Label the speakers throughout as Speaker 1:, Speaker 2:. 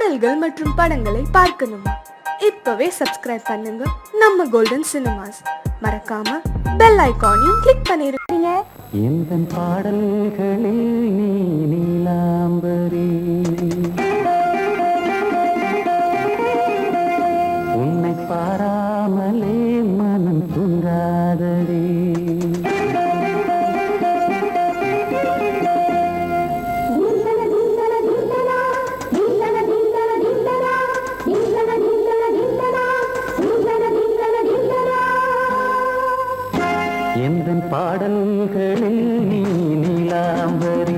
Speaker 1: பாடல்கள் மற்றும் படங்களை பார்க்கணுமா? இப்பவே சப்ஸ்கிரைப் பண்ணுங்க நம்ம கோல்டன் சினிமாஸ். மறக்காம பெல் ஐகானையும் கிளிக் பண்ணிருக்கீங்க.
Speaker 2: இந்த பாடல்களில் நீ நீலாம்பரி, உன்னை பாராமலே மனம் தூங்காதடி. எந்தன் பாடல்களில் நீ நீலாம்பரி,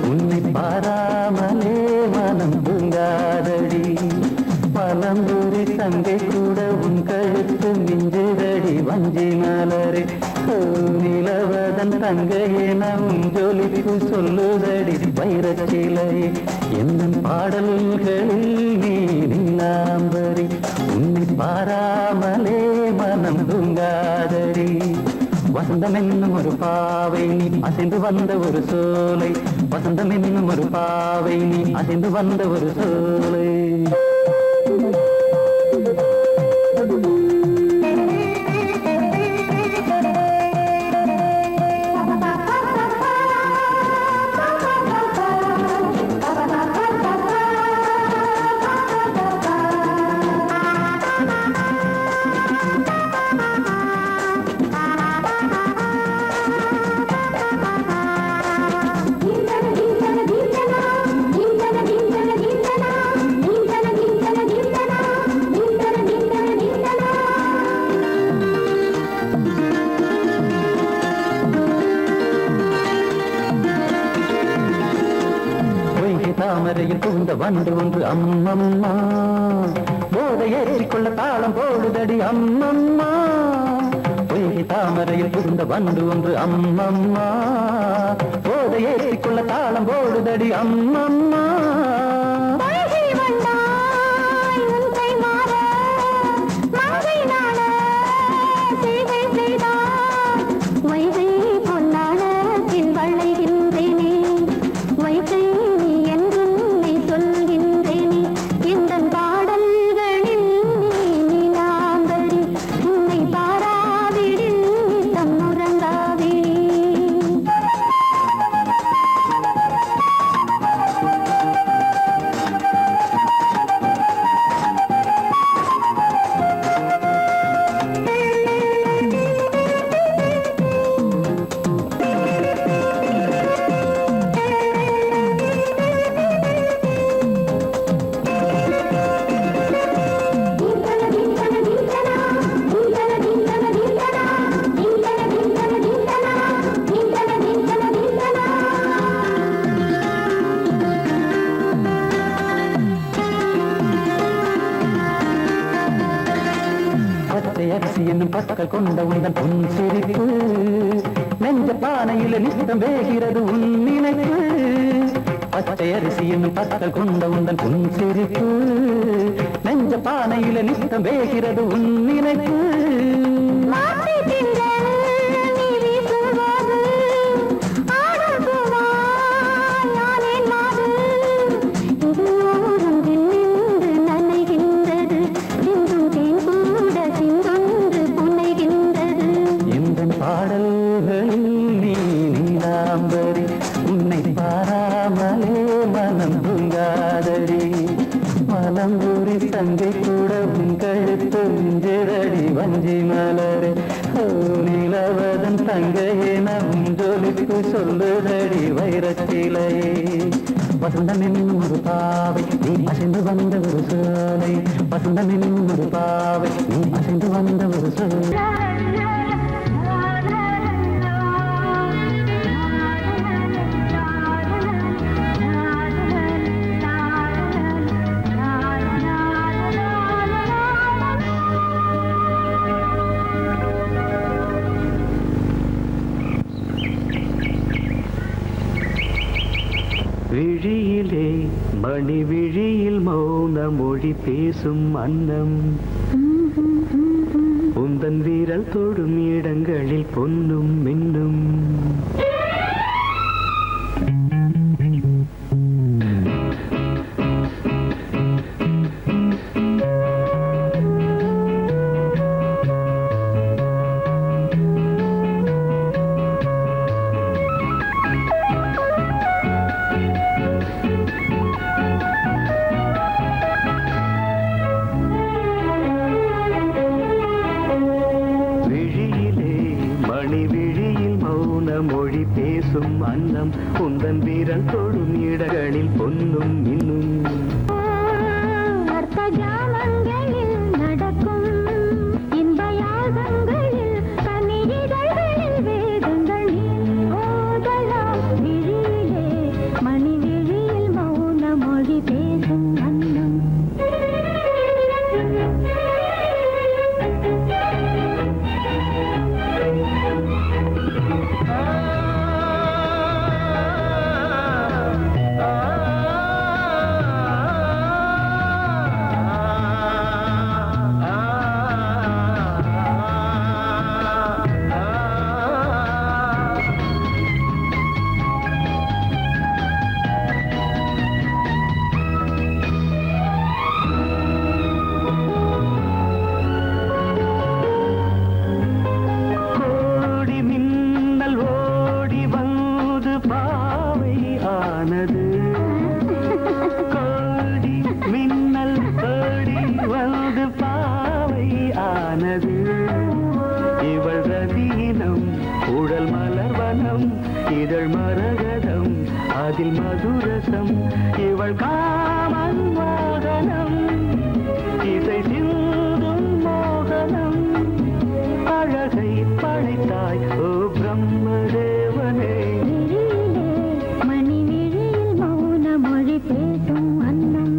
Speaker 2: உன்னை பாராமலே மனம் தூங்காதடி. பலம்புரி தங்கை கூட உன் கழுத்து மிஞ்சுதடி வஞ்சி மலரே. நிலவதன் தங்கையே நம் ஜொலிப்பு சொல்லுதடி வைரச்சிலை. எந்தன் பாடல்களில் நீ நீலாம்பரி, உன்னை பாராமலே மனம் தூங்காதடி. வசந்தம் என்னும் ஒரு பாவை நீ அசைந்து வந்த ஒரு சோலை. வசந்தம் என்னும் ஒரு பாவை நீ அசைந்து வந்த ஒரு சோலை. தாமரையில் புகுந்த வண்டு ஒன்று அம்மம்மா, போதை ஏற்றிக்கொள்ள தாளம் போடுதடி அம்மம்மா. பொய்கை தாமரையில் புகுந்த வண்டு ஒன்று அம்மம்மா, போதை ஏற்றிக்கொள்ள தாளம் போடுதடி அம்மம்மா. அரிசி என்னும் பற்கள் கொண்ட உந்தன் பொன் சிரிப்பு, நெஞ்ச பானையில நித்தம் வேகிறது உன் நினைப்பு. பச்சை அரிசி என்னும் பற்கள் கொண்ட உந்தன் பொன் சிரிப்பு, நெஞ்ச பானையில நித்தம் வேகிறது உன் நினைப்பு. பாடல்களில் நீ நீலாம்பரி, உன்னை பாராமலே மனம் தூங்காதடி. மலம்பூரி தங்கை கூட உன் கழுத்து மிஞ்சுதடி வஞ்சி மலரே. நிலவதன் தங்கையே நம் ஜொலிப்பு சொல்லுதடி வைரச்சிலையே. வசந்தம் என்னும் ஒரு பாவை நீ அசைந்து வந்த ஒரு சோலை. வசந்தம் என்னும் ஒரு பாவை நீ அசைந்து வந்த ஒரு சோலை. விழியிலே மணி விழியில் மௌன மொழி பேசும் அன்னம், உந்தன் வீரல் தொடும் இடங்களில் பொன்னும் மின்னும். அன்னம் உந்தன் வீரல் தொடும் இடங்களில் பொன்னும் இன்னும்
Speaker 3: அர்த்த ஜாமங்களில் நடக்கும் இன்ப யாகங்களில் கனிதழ்களில் வேதங்கள் ஓதலாம் விழியிலே மணி விழியில் மௌன மொழி பேசும் அன்னம்
Speaker 2: இவள் ரதீனம் உடல் மலர்வனம் இதழ் மரகதம் அதில் மதுரசம் இவள் காமன் வாகனம் இசை சிந்தும் மோகனம் அழகை படைத்தாய் ஓ பிரம்மதேவனே
Speaker 3: மணி விழியில் மௌன மொழி பேசும் அன்னம்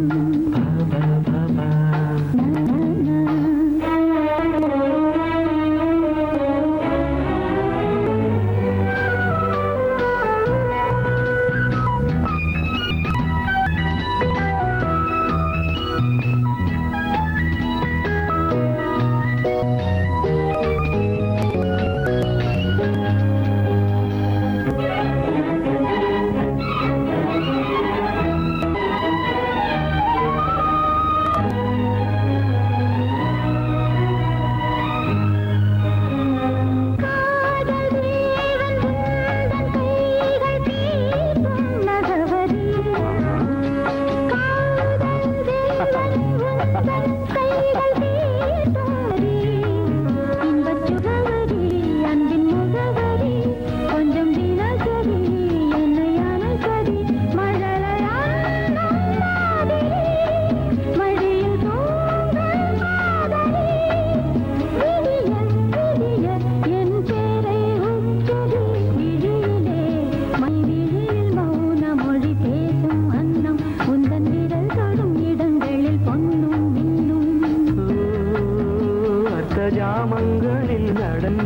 Speaker 2: ஜாமங்களில் நடன்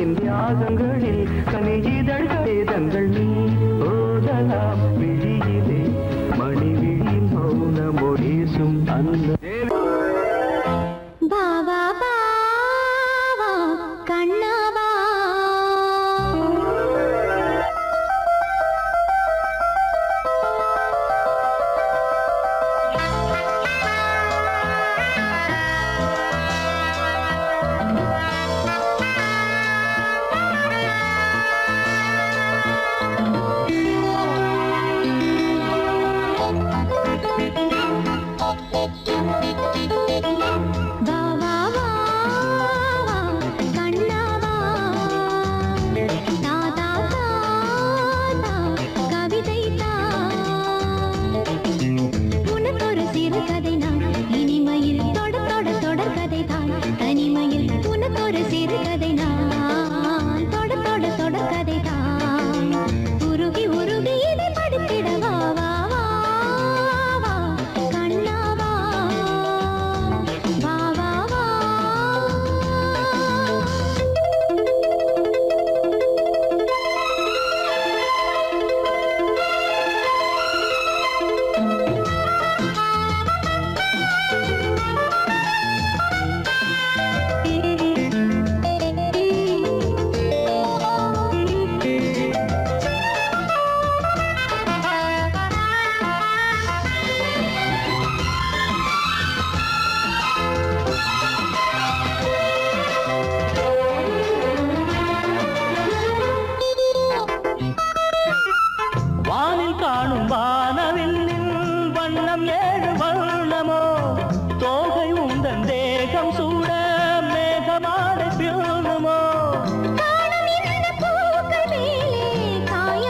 Speaker 2: இந்தியாகங்களில் கனிதழ்களே தங்கள் நீ ஓதலாம் விழியிலே மணி விழியில் மௌன மொழிசும் அந்த
Speaker 3: பாவா பாவா கண்ணவா காயம்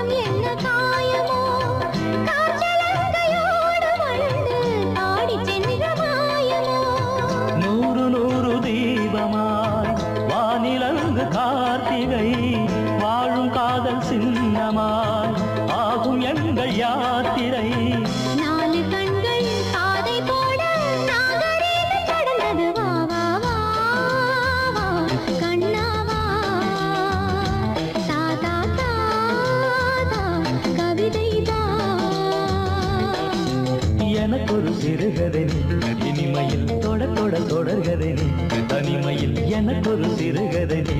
Speaker 2: எனக்கு ஒரு சிறுகதை நீ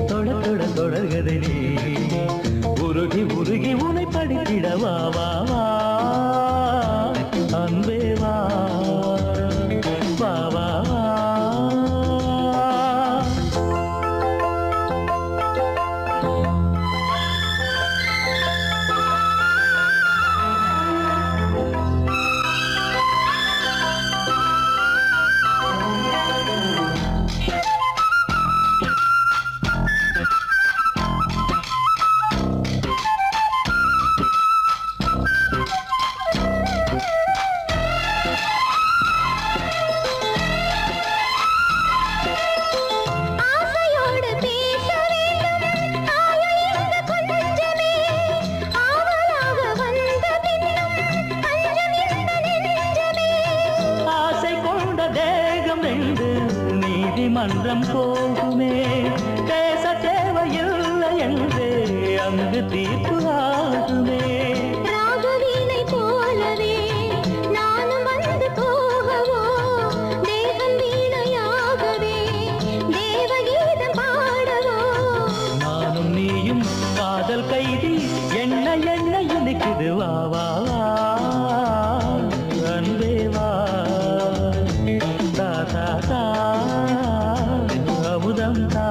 Speaker 2: தொட தொட தொடர்கதை நீ உருகி உருகி உனை படித்திட வா வா வா அன்பே வா வா வா வா
Speaker 3: ஆசையோடு பேச வேண்டும் ஆயுள் இந்த கொஞ்சமே ஆவலாக வந்த பின்னும் அஞ்சம் இந்த நெஞ்சமே
Speaker 2: ஆசை கொண்ட தேகம் என்று நீதிமன்றம் போகுமே பேச தேவையில்லை என்றே அங்கு தீர்ப்பு ஆகுமே
Speaker 3: ராகவீணை போலவே நானும் வந்து போகவோ தேவன் வீணையாகவே தேவகீதம் பாடவோ
Speaker 2: நானும் நீயும் காதல் கைதி என்ன என்ன இனிக்குது வா வா வா அன்பே வா தா தா தா அமுதம் தா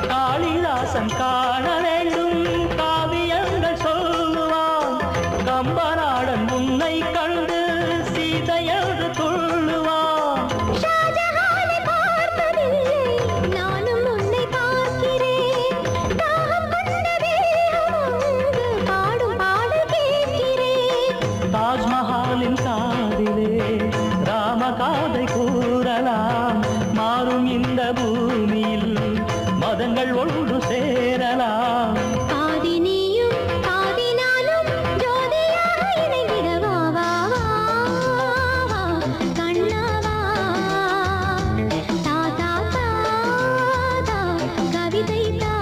Speaker 2: காளிதாசன் காண வேண்டும் காவியங்கள் சொல்லுவான் கம்பநாடன் உன்னை கண்டு சீதையென்று துள்ளுவான்
Speaker 3: ஷாஜஹானை பார்த்ததில்லை நானும் உன்னை பார்க்கிறேன் தாகம் கொண்ட தேகம் ஒன்று பாடும் பாடல் கேட்கிறேன்
Speaker 2: தாஜ்மஹாலின் காதிலே ராமகாதை கூறலாம் மாறும் இந்த பூமியில் மதங்கள் ஒன்று சேரலாம்
Speaker 3: பாதி நீயும் பாதி நானும் ஜோதியாக இணைந்திட வா வா வா கண்ணா வா தா தா தா தா கவிதை தா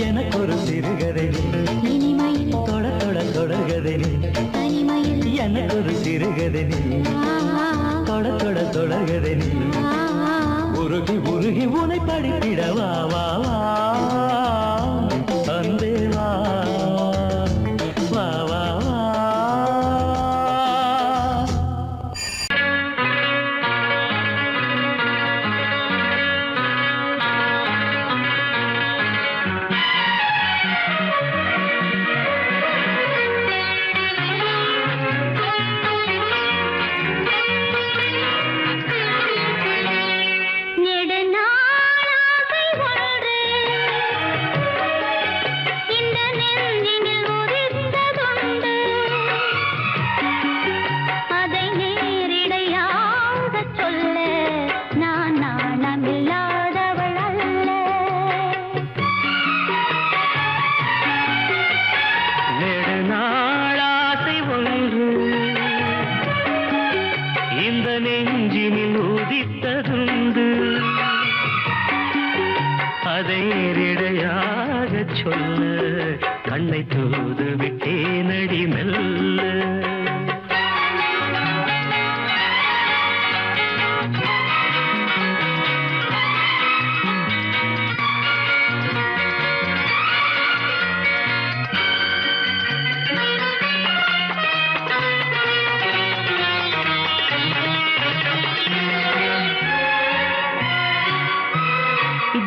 Speaker 2: எனக்கு ஒரு சிறுகதை நீ
Speaker 3: இனிமையில்
Speaker 2: தொட தொட தொடர்கதை நீ
Speaker 3: தனிமையில்
Speaker 2: எனக்கு ஒரு சிறுகதை நீ தொட தொட தொடர்கதை நீ உருகி உருகி உனை படித்திட வா வா வா அன்பே வா வா வா வா
Speaker 3: நெடுநாளாசை ஒன்று இந்த நெஞ்சினில் உதித்ததுண்டு அதை நேரிடையாகச் சொல்ல நான் நாணமில்லாதவள் அல்ல
Speaker 2: நெடுநாளாசை ஒன்று இந்த நெஞ்சினில் உதித்ததுண்டு அதை நேரிடையாக சொல்ல கண்ணை தூது விட்டேனடி மெல்ல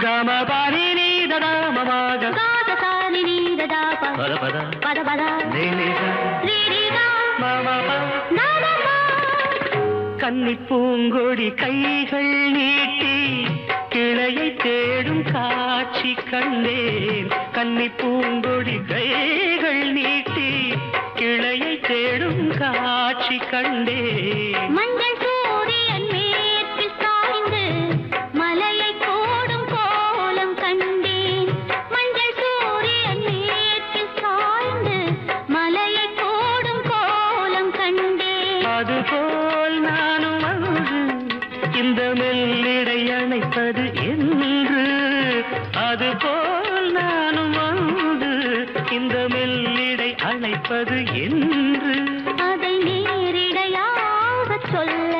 Speaker 2: గమపని నీదమగ
Speaker 3: காதசாரி நீததா
Speaker 2: పద పద
Speaker 3: பத பத
Speaker 2: నీనిద
Speaker 3: ரீரிகா
Speaker 2: మమ
Speaker 3: நாதமா
Speaker 2: கன்னி பூங்கொடி கைகள் நீட்டி கிளையை தேடும் காட்சி கண்டேன் கன்னி பூங்கொடி கைகள் நீட்டி கிளையை தேடும் காட்சி கண்டேன்
Speaker 3: மஞ்சள் சூரியன் மேற்கு சாய்ந்து மலை
Speaker 2: அதுபோல் நானும் வந்து இந்த மெல்லிடை அணைப்பது என்று, அதுபோல் நானும் வந்து இந்த மெல்லிடை அணைப்பது என்று.
Speaker 3: அதை நேரிடையாக சொல்ல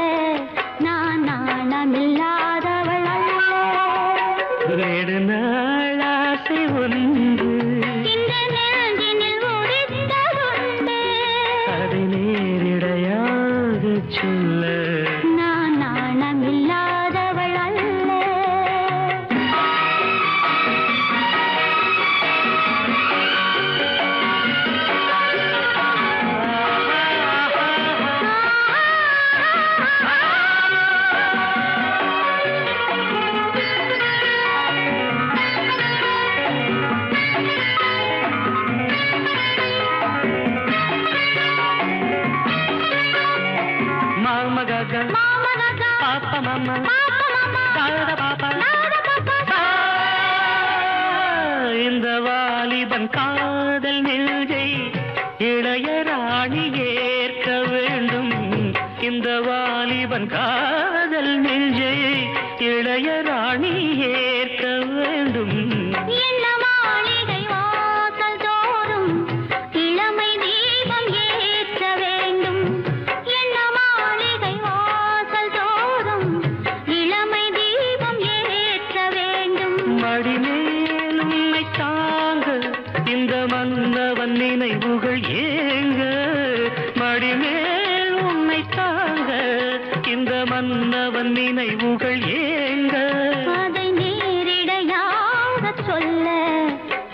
Speaker 3: நான் நாணமில்லாதவள் அல்ல.
Speaker 2: வேடு நாள் ஆசை ஒன்று
Speaker 3: இந்த நெஞ்சினில் உதித்ததுண்டு.
Speaker 2: அதை நேரிடையாக சொல்ல
Speaker 3: நான் நாணமில்லாதவள் அல்ல.
Speaker 2: மாமகக
Speaker 3: மாமனகா,
Speaker 2: பாப்பா மாமா
Speaker 3: பாப்பா மாமா,
Speaker 2: தாத பாப்பா
Speaker 3: நாத பாப்பா.
Speaker 2: இந்த வாலிபன் காதல் நெஞ்சை இளைய ராணி ஏற்க வேண்டும். இந்த வாலிபன் காதல் நெஞ்சை இளைய ராணி ஏற்க வேண்டும்.
Speaker 3: என்ன மாளிகை வாசல் தோறும் இளமை தீபம் ஏற்ற வேண்டும். என்ன மாளிகை வாசல் தோறும் இளமை தீபம் ஏற்ற வேண்டும்.
Speaker 2: மடிமேல் உன்னை தாங்க இந்த மன்னவன் நினைவுகள் ஏங்க. மடிமேல் உன்னை தாங்க இந்த மன்னவன் நினைவுகள் ஏங்க.
Speaker 3: அதை நேரிடையாக சொல்ல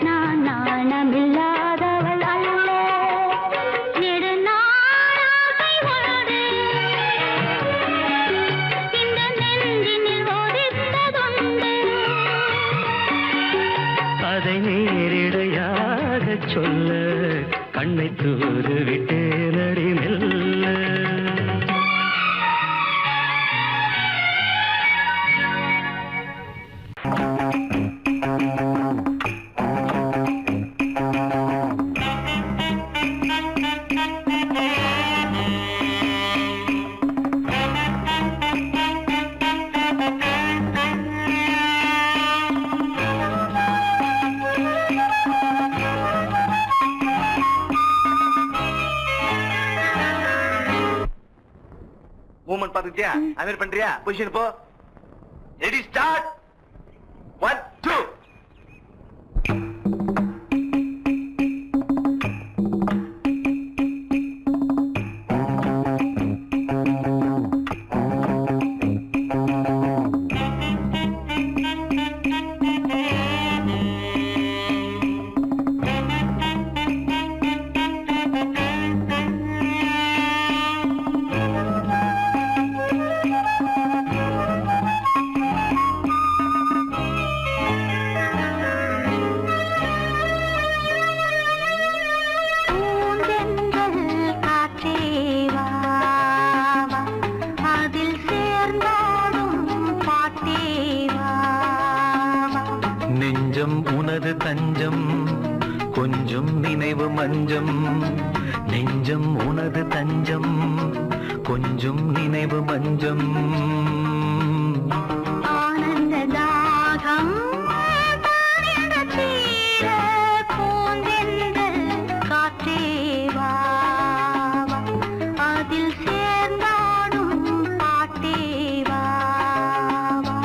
Speaker 3: நான் நாணமில்லாதவள் அல்ல. நெடுநாளாசை ஒன்று இந்த நெஞ்சினில் ஒதித்ததுண்டு.
Speaker 2: அதை நேரிடையாக சொல்ல கண்ணை தூது விட்டு நடி மெல்ல.
Speaker 4: மூமெண்ட் பாத்துக்கிட்டியா? அமீர் பண்றியா? பொசிஷன் போ. Ready start. 1 2.
Speaker 2: நெஞ்சம் உனது தஞ்சம் கொஞ்சம் நினைவு மஞ்சம். நெஞ்சம் உனது தஞ்சம் கொஞ்சம் நினைவு மஞ்சம்.
Speaker 3: ஆனந்த தாகம் தீர பூந்தென்றல் காற்றே வா வா. அதில் சேர்ந்தாடும் பாட்டே வா வா.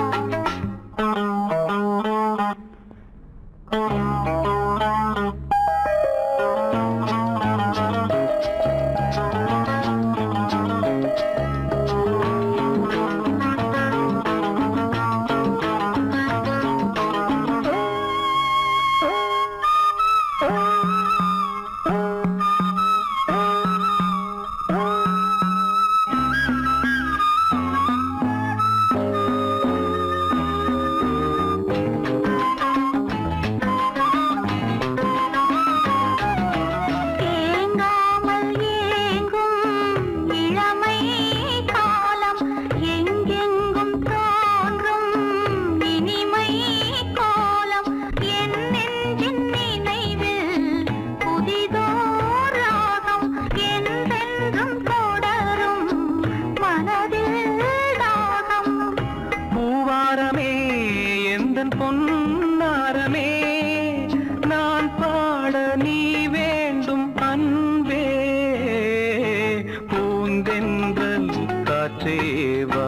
Speaker 2: காற்றேவா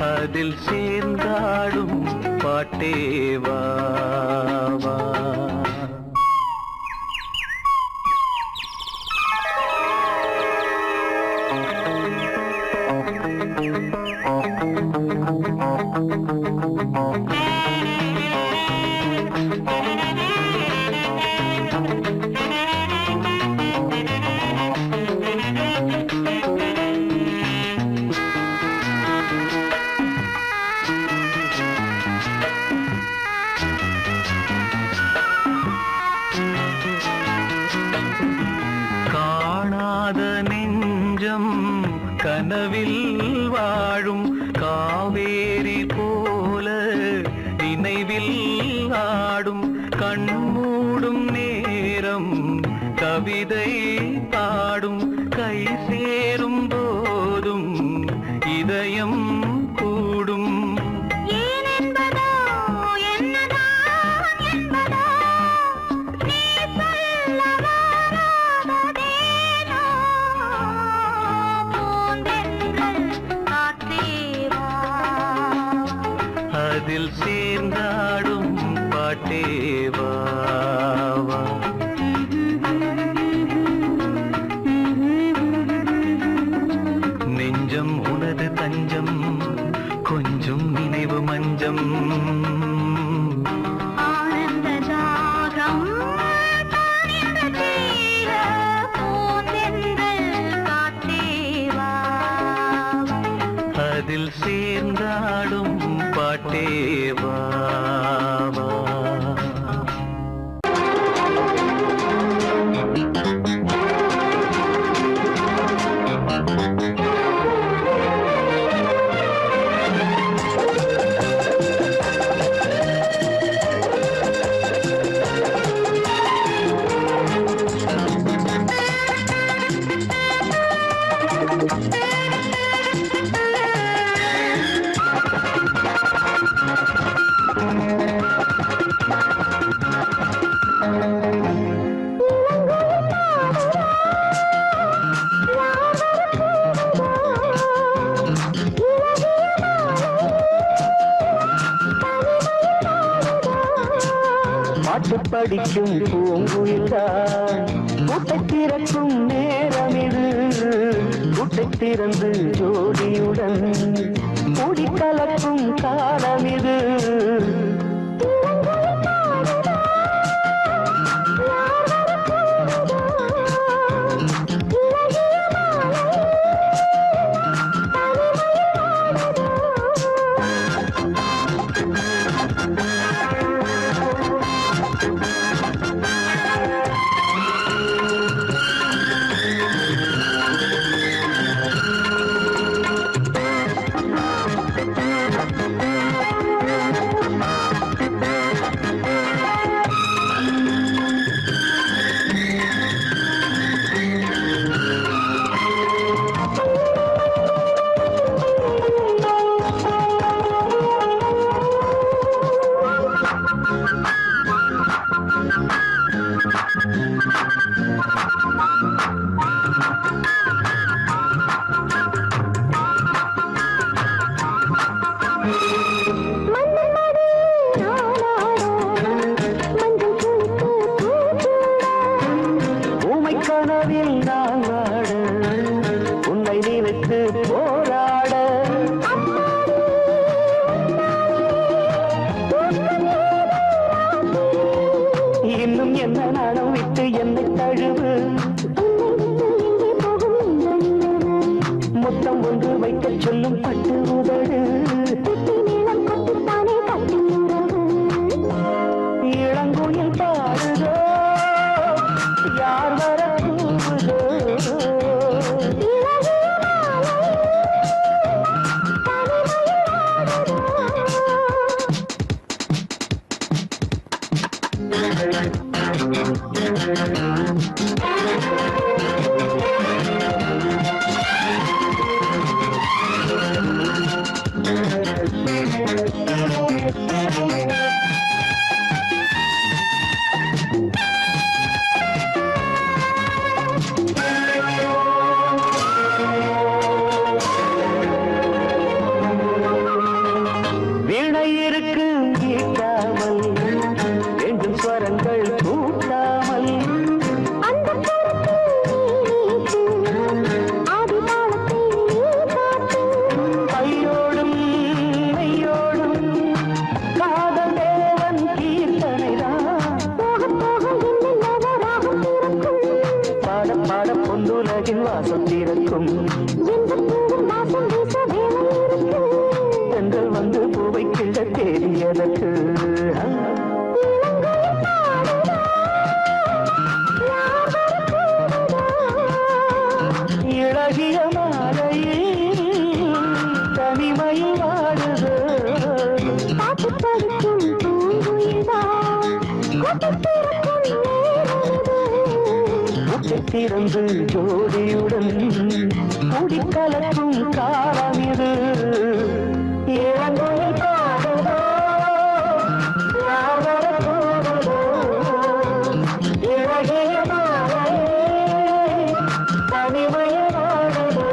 Speaker 2: அதில் சேர்ந்தாடும் பாட்டேவா காணாத நெஞ்சம் கனவில் வாழும் காவேரி போல நினைவில் ஆடும் கண்மூடும் நேரம் கவிதை பாடும் கை சேரும் போதும் இதயம் கூடும் அதில் சேர்ந்தாடும் பாட்டேவா நெஞ்சம் உனது தஞ்சம் கொஞ்சம் நினைவு மஞ்சம் அதில் சேர்ந்தாடும் பாட்டேவா பாட்டு படிக்கும் பூங்குயில்தான் கூட்டை திறக்கும் நேரம் இது கூட்டை திறந்து ஜோடியுடன் கூடி கலக்கும் காலம் இது பெண்கள் வந்து பூவை கிள்ள தேடியதற்கு இளகிய மாலையில் தனிமையில் வாடுது திறந்து ஜோடியுடன் குடிக்கலக்கும் காலம் இது இளங்கோயில் பாடுதோ இழகிய மாலையில் தனிமையில் வாடுதோ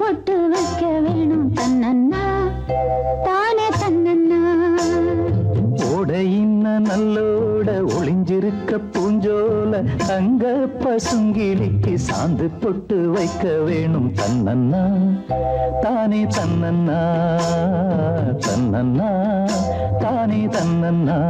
Speaker 3: பொட்டு வைக்க வேணும் தன்னன்னா தானே தன்னன்னா
Speaker 2: ஓடையின்ன நல்லோட ஒளிஞ்சிருக்க பூஞ்சோல தங்க பசுங்கிலிக்கு சாந்து பொட்டு வைக்க வேணும் தன்னன்னா தானே தன்னன்னா தன்னன்னா தானே தன்னன்னா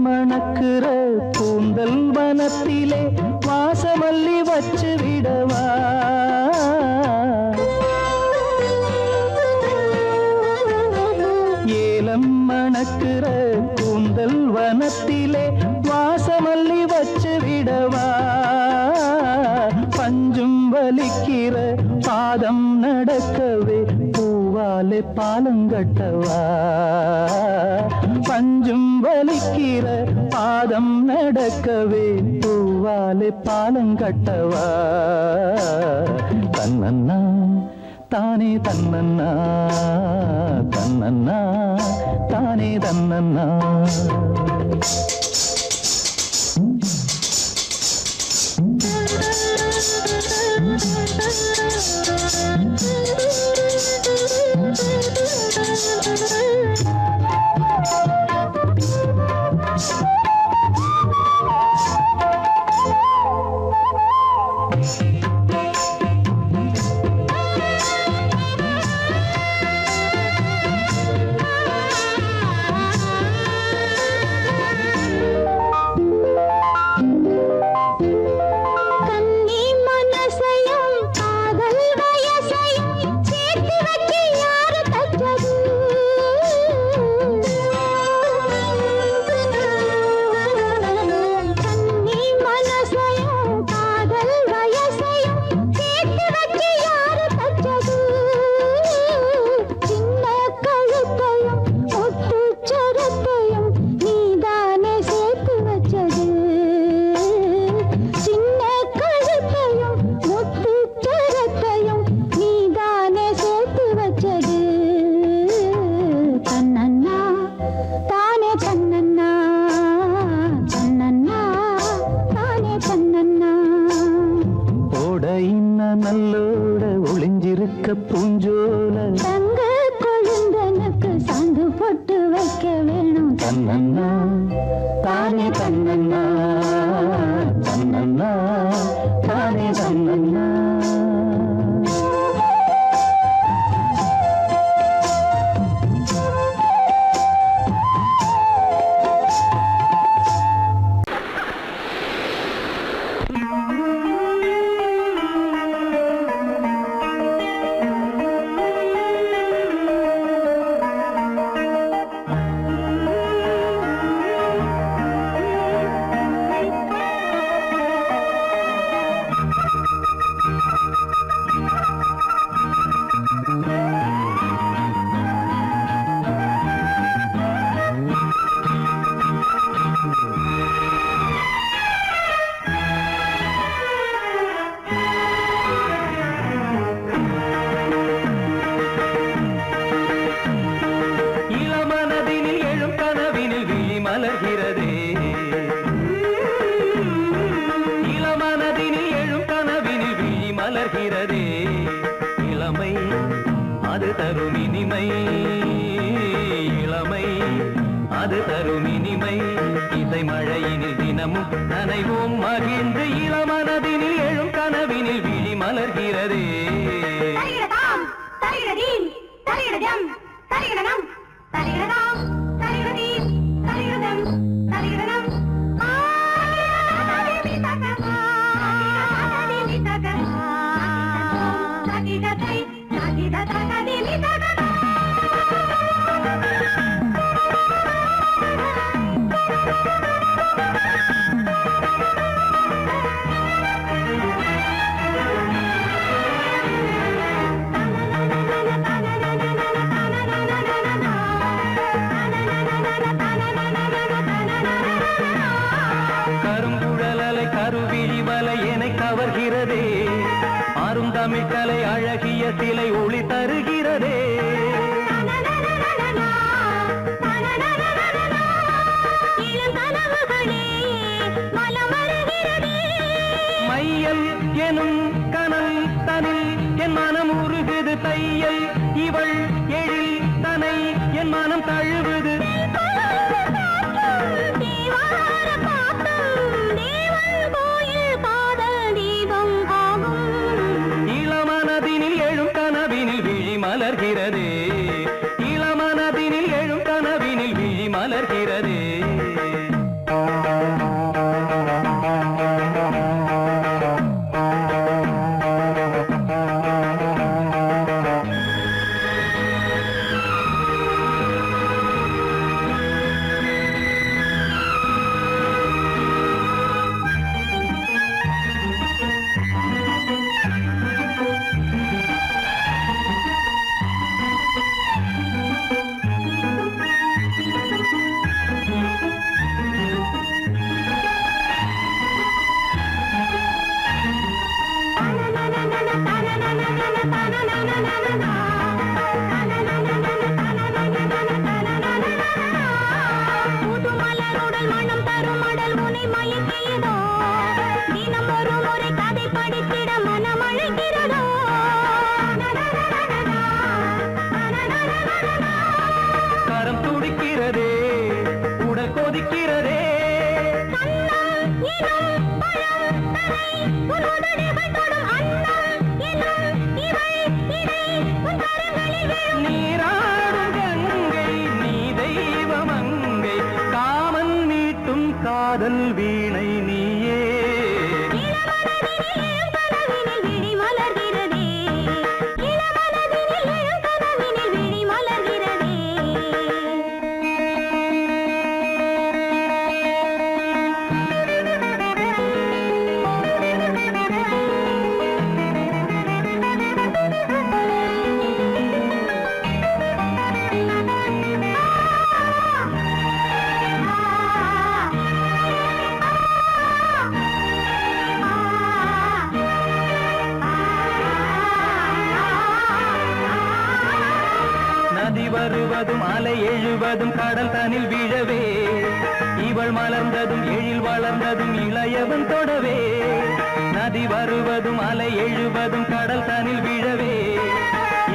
Speaker 2: மணக்குற கூந்தல் வனத்திலே வாசமல்லி வச்சு விடவா ஏலம் மணக்குற கூந்தல் வனத்திலே வாசமல்லி வச்சு விடவா பஞ்சும் வலிக்கிற பாதம் நடக்கவே பூவாலே பாலங்கட்டவா பஞ்சும் வலிக்கிற பாதம் நடக்கவே பூவாலே பாலங்கட்டவா தன்னன்னா தானே தன்னன்னா தன்னன்னா தானே தன்னன்னா நல்லோட ஒளிஞ்சிருக்க பூஞ்சோல
Speaker 3: தங்க கொழுந்தனுக்கு சாந்து போட்டு வைக்க வேணும்
Speaker 2: தன்னன்னா தானே தன்னன்னா தன்னன்னா தானே தன்னன்னா அது தரும் இனிமை. இசை மழையினில் தினமும் நனைவோம் மகிழ்ந்து இளமனதினில் எழும் கனவினில் விழி மலர்கிறதே. கவர்கிறதே ஆறும் தமிழ் கலை அழகிய சிலை ஒளி தருகிறதே. மையல் எனும் கனல் தனில் என் மனம் உருகுது தையல் இவள் எழில் தனை என் மனம் தழுவுது. இளமனதினில் எழும் கனவினில் விழி மலர்கிறதே. இளமனதினில் எழும் கனவினில் விழி மலர்கிறதே. கரம் துடிக்கிறதே உடல் கொதிக்கிறதே. நீராடும் கங்கை நீ தெய்வமங்கை காமன் மீட்டும் காதல் வீணை நீயே. நதி வருவதும் அலை எழுவதும் கடல் தனில் விழவே இவள் மலர்ந்ததும் எழில் வளர்ந்ததும் இளையவன் தொடவே. நதி வருவதும் அலை எழுவதும் கடல் தனில் விழவே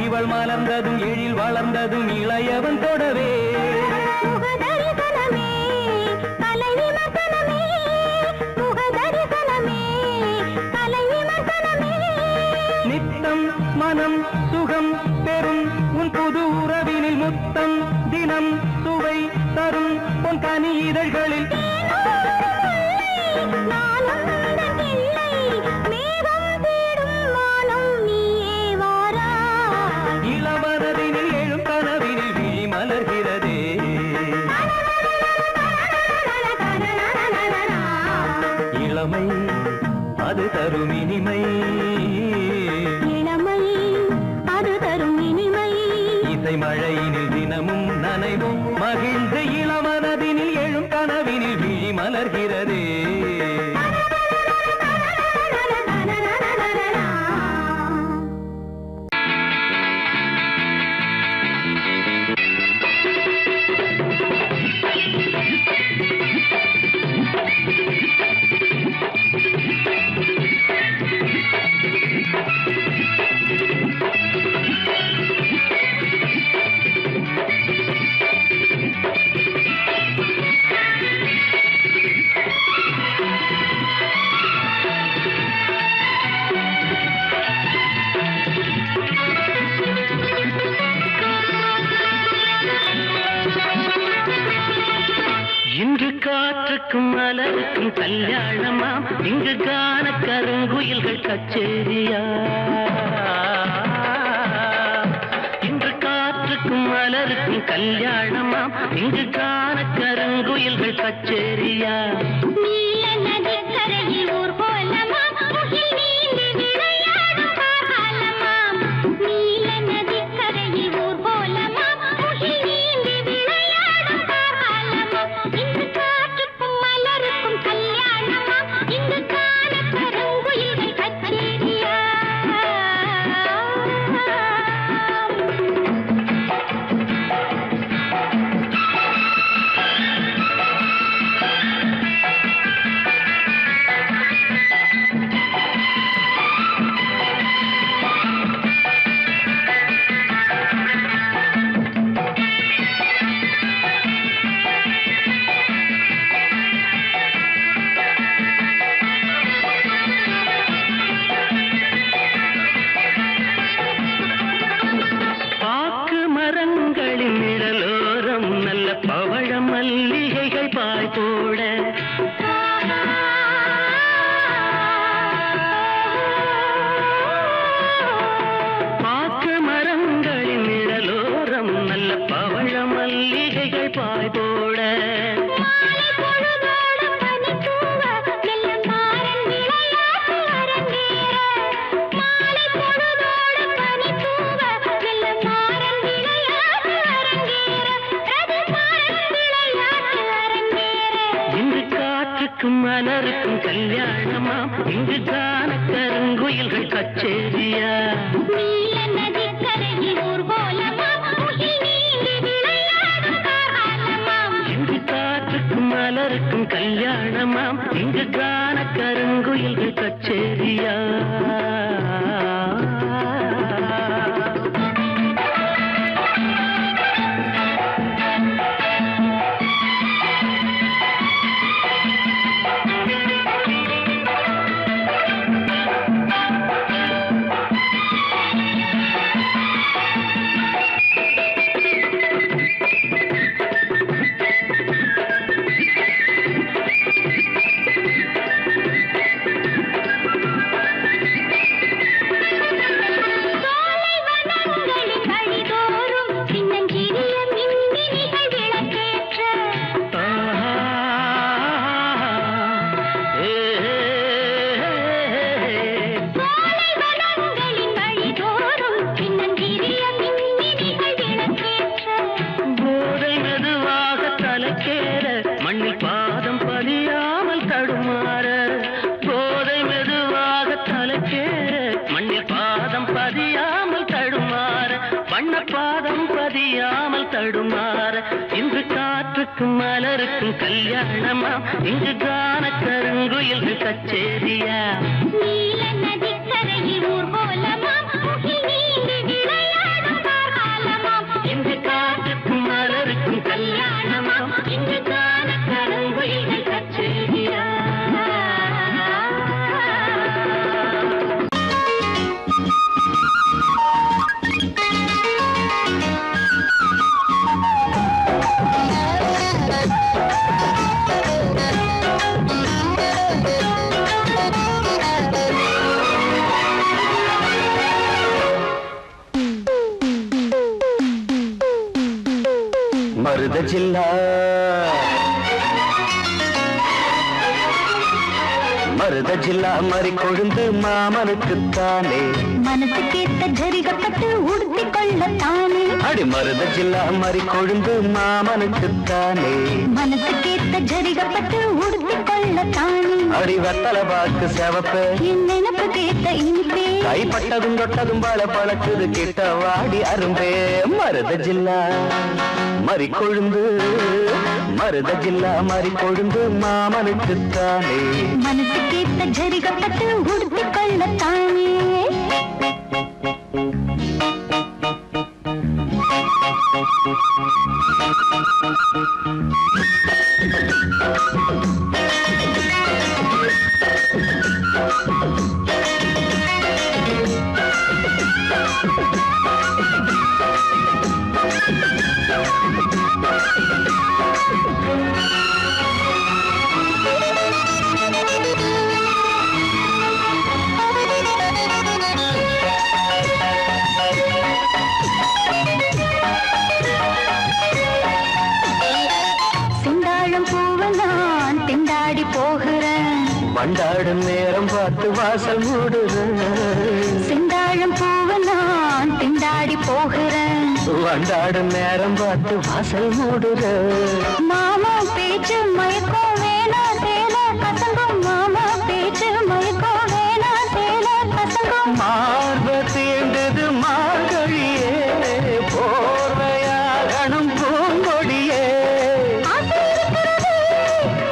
Speaker 2: இவள் மலர்ந்ததும் எழில் வளர்ந்ததும் இளையவன் தொடவே. நித்தம் மனம் சுகம் பெறும் உன் புது உறவினில் முத்தம் தினம் சுவை தரும் உன் கனி இதழ்களில். இளமனதினில் எழும் கனவினில் விழி மலர்கிறதே. இளமை அது தரும் இனிமை.
Speaker 3: இளமை அது தரும் இனிமை.
Speaker 2: இசை மழையினில் தினமும் நனைவும் மகிழ்ந்து இளமனதினில் எழும் கனவினில் விழி மலர்கிறதே. இன்று காற்றுக்கும் மலருக்கும் கல்யாணமா இங்கு காண கருங்குயில்கள் கச்சேரியா இன்று காற்றுக்கும் மலருக்கும் கல்யாணமா இங்கு காண கருங்குயில்கள் கச்சேரியா
Speaker 3: நீல நதிக்கரையில் ஊர்வலமாம் முகில் நீந்தி விளையாடும் காலமாம் நீல நதிக்கரையில் ஊர்வலமாம் முகில் நீந்தி விளையாடும் காலமாம் இங்கு காற்றுக்கும் மலருக்கும் கல்யாணமாம் இங்கு காண கருங்குயில்கள் கச்சேரியா
Speaker 2: பாக்கு மரங்களின் நிழலோரம் நல்ல பவழ மல்லிகைகள் பாய் போட பாக்கு மரங்களின் நிழலோரம் நல்ல பவழ மல்லிகைகள் பாய் போட
Speaker 3: மாலை பொழுதோடும் பனித்தூவ வெள்ளமாறன் விளையாட்டு அரங்கேற மாலை பொழுதோடும் பனித்தூவ வெள்ளமாறன் விளையாட்டு அரங்கேற ரதிமாறன் விளையாட்டு அரங்கேற
Speaker 2: இங்கு காற்றுக்கும் மலருக்கும் கல்யாணமாம் இங்கு காண கருங்குயில்கள் கச்சேரியா
Speaker 3: நீல நதிக்கரையில் ஊர்வலமாம் முகில் நீந்தி விளையாடும் காலமாம்
Speaker 2: இங்கு காற்றுக்கும் மலருக்கும் கல்யாணமாம் இங்கு காண கருங்குயில்கள் கச்சேரியா
Speaker 3: சோலை வனங்களின் வழிதோறும் சின்னஞ்சிறிய மின்மினிகள் விளக்கேற்ற
Speaker 2: ஆஹா. ஏ,
Speaker 3: சோலை வனங்களின் வழிதோறும் சின்னஞ்சிறிய மின்மினிகள் விளக்கேற்ற
Speaker 2: போதை மெதுவாக தலைக்கேற மண்ணில் பாதம் பதியாமல் தடுமாற போதை மெதுவாக தலைக்கேற மண்ணில் பாதம் பதியாமல் தடுமாற வண்ண பாதம் பதியாமல் தடுமாற இன்று காற்றுக்கும் மலருக்கும் கல்யாணமா இங்கு காண கருங்குயில்கள் கச்சேரியா
Speaker 3: நீல நதிக்கரையில் ஊர்வலமாம் முகில் நீந்தி விளையாடும் காலமாம்
Speaker 2: இங்கு காற்றுக்கும் மலருக்கும் கல்யாணமாம் இங்கு காண கருங்குயில்கள் கச்சேரியா மருத ஜில்லா மருத ஜில்லா மறி கொழுந்து மாமனுக்குத்தானே
Speaker 3: மனசு கேட்ட ஜரிகப்பட்டு உடுத்தி கொள்ளத்தானே
Speaker 2: அடி மருத ஜில்லா மறி கொழுந்து மாமனுக்குத்தானே
Speaker 3: மனசு கேட்ட ஜரிகப்பட்டு உடுத்தி கொள்ளத்தானே
Speaker 2: அடி வத்தல பாக்கு செவப்பு
Speaker 3: என் நினப்பு கேட்ட இனிப்பே
Speaker 2: கைப்பட்டதும் தொட்டதும் பல பழக்குது கிட்ட வாடி அரும்பே மருத ஜில்லா மறி கொழுந்து மருத ஜில்லா மறி கொழுந்து மாமனுக்குத்தானே
Speaker 3: மனசு கேட்ட ஜரிகப்பட்டு உடுத்தி கொள்ளத்தானே
Speaker 2: வண்டாடும் நேரம் பார்த்து வாசல் மூடுற
Speaker 3: செந்தாழம் பூவை நான் திண்டாடி போகிறேன்.
Speaker 2: வண்டாடும் நேரம் பார்த்து வாசல் மூடுற
Speaker 3: மாமா பேச்சு மயக்கம் வேணா சேல கசங்கும். மாமா பேச்சு மயக்கம் வேணா சேல கசங்கும்.
Speaker 2: மார்ப தீண்டது மார்கழியே போர்வையாகணும் பூங்கொடியே
Speaker 3: ஆசை இருக்கிறது,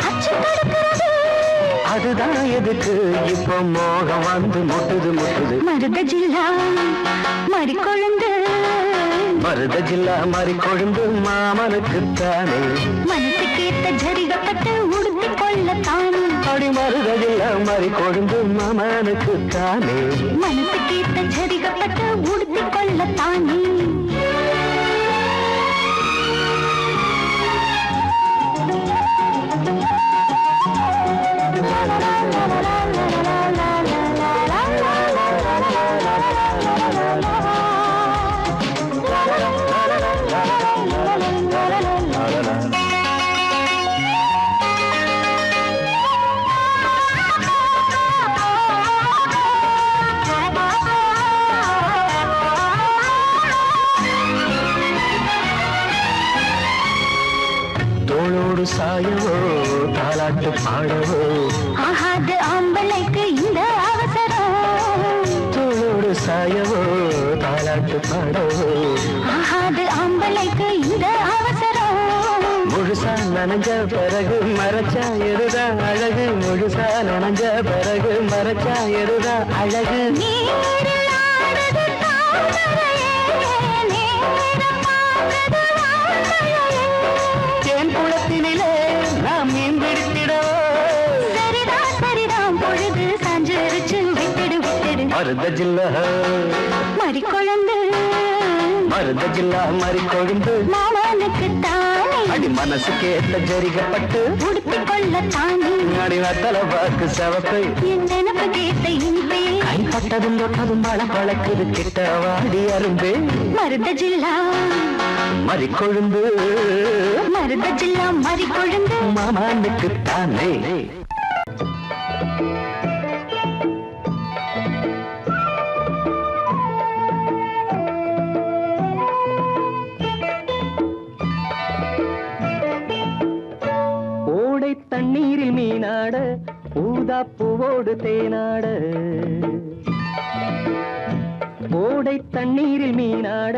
Speaker 3: அச்சு தடுக்கிறது.
Speaker 2: அதுதான் எதுக்கு இப்ப மோகம் வந்து முட்டுது முட்டுது
Speaker 3: மருத ஜில்லா மறிக்கொழுந்து
Speaker 2: மருத ஜில்லா மாறி கொழுந்து மாமனுக்குத்தானே
Speaker 3: மனசுக்கேத்த ஜரிகப்பட்டு உடுத்திக் கொள்ளத்தானே.
Speaker 2: அடி மருத ஜில்லா மாறி கொழுந்து மாமனுக்குத்தானே
Speaker 3: மனசுக்கேத்த ஜரிகப்பட்டு உடுத்திக் கொள்ளத்தானே.
Speaker 2: தோளோடு சாயவோ தாலாட்டு பாடவோ
Speaker 3: ஆகாது ஆம்பளைக்கு இந்த அவசரம்.
Speaker 2: தோளோடு சாயவோ தாலாட்டு பாடவோ
Speaker 3: ஆகாது ஆம்பளைக்கு இந்த அவசரம்.
Speaker 2: முழுசா நனைஞ்ச பிறகு மறைச்சா எதுதான் அழகு முழுசா நனைஞ்ச பிறகு மறைச்சா எதுதான் அழகு
Speaker 3: நீரில் ஆடுது தாமரையே, நேரம் பார்க்குது வான்மழையே.
Speaker 2: தேன் குளத்தினிலே நாம் மீன் பிடித்திடவோ
Speaker 3: சரிதான் சரிதான் பொழுது சாஞ்சிருச்சு விட்டுடு விட்டுடு.
Speaker 2: மருத ஜில்லா
Speaker 3: மறிக்கொழுந்து
Speaker 2: மருத ஜில்லா மாறி கொழுந்து
Speaker 3: மாமனுக்கு தானே
Speaker 2: அடி மனசுக்கேத்த ஜரிகப்பட்டு
Speaker 3: உடுத்திக் கொள்ளத்தானே.
Speaker 2: அடி வத்தல பாக்கு செவப்பை
Speaker 3: என் நினப்பு கேட்ட இனிப்பே
Speaker 2: கைப்பட்டதும் தொட்டதும் பழ பழக்குது கிட்ட வாடி அரும்பே
Speaker 3: மருத ஜில்லா
Speaker 2: மறி கொழுந்து
Speaker 3: மருத ஜில்லா மறிக்கொழுந்து
Speaker 2: மாமனுக்குத்தானே ஓடை தண்ணீரில் மீனாட ஊதா பூவோடு தேனாட ஓடை தண்ணீரில் மீனாட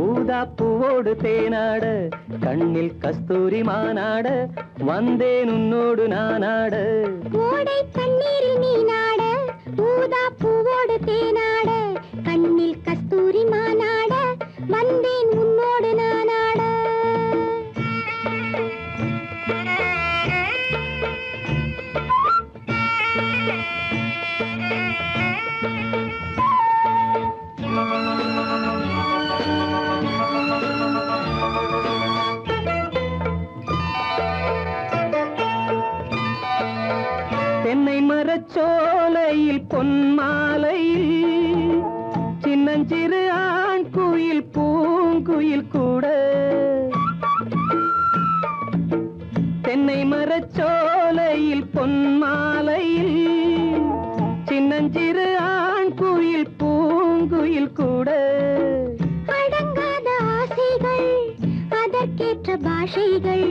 Speaker 2: ஊதா பூவோடு தேனாட கண்ணில் கஸ்தூரி மானாட வந்தேன் உன்னோடு நானாட
Speaker 3: ஓடை தண்ணீரில் நீனாட ஊதா பூவோடு தேனாட கண்ணில் கஸ்தூரி மானாட வந்தேன் உன்னோடு நானாட.
Speaker 2: தென்னை மரச்சோலையில் பொன்மாலையில் சின்னஞ்சிறு ஆண் குயில் பூங்குயில் கூட தென்னை மரச்சோலையில் பொன்மாலையில் சின்னஞ்சிறு ஆண் குயில் பூங்குயில் கூட
Speaker 3: அடங்காத ஆசைகள் அதற்கேற்ற பாஷைகள்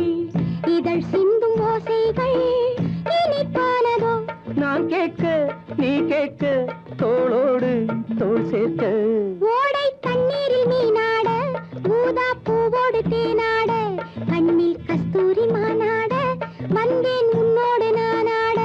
Speaker 3: இதழ் சிந்தும் ஓசைகள் இனிப்பானதோ.
Speaker 2: நான் கேட்க நீ கேட்க தோளோடு தோள் சேர்க்க
Speaker 3: ஓடை தண்ணீரில் மீனாட ஊதா பூவோடு தேனாட கண்ணில் கஸ்தூரி மானாட வந்தேன் உன்னோடு நானாட.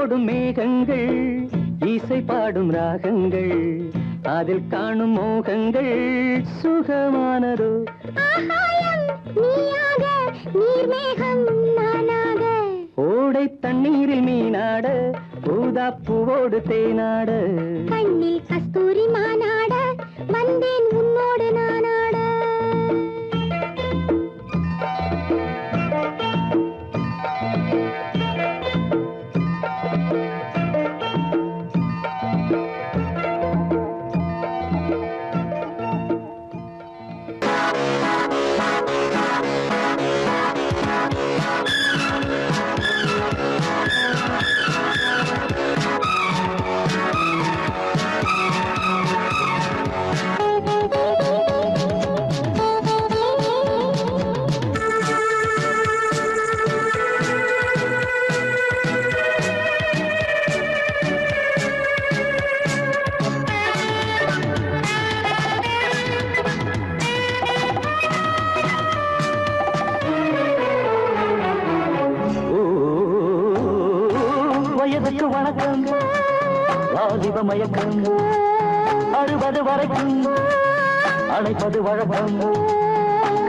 Speaker 2: ஓடும் மேகங்கள் இசை பாடும் ராகங்கள் அதில் காணும் மோகங்கள் சுகமானதோ
Speaker 3: ஆகாயம் நீயாக நீர்மேகம் நானாக
Speaker 2: ஓடை தண்ணீரில் மீனாட ஊதா பூவோடு தேனாட
Speaker 3: கண்ணில் கஸ்தூரி மானாட வந்தேன் உன்னோடு நானாட
Speaker 2: வயதுக்கு வணக்கம் வாலிப மயக்கம் 60 வரைக்கும் அழைப்பது வழக்கம்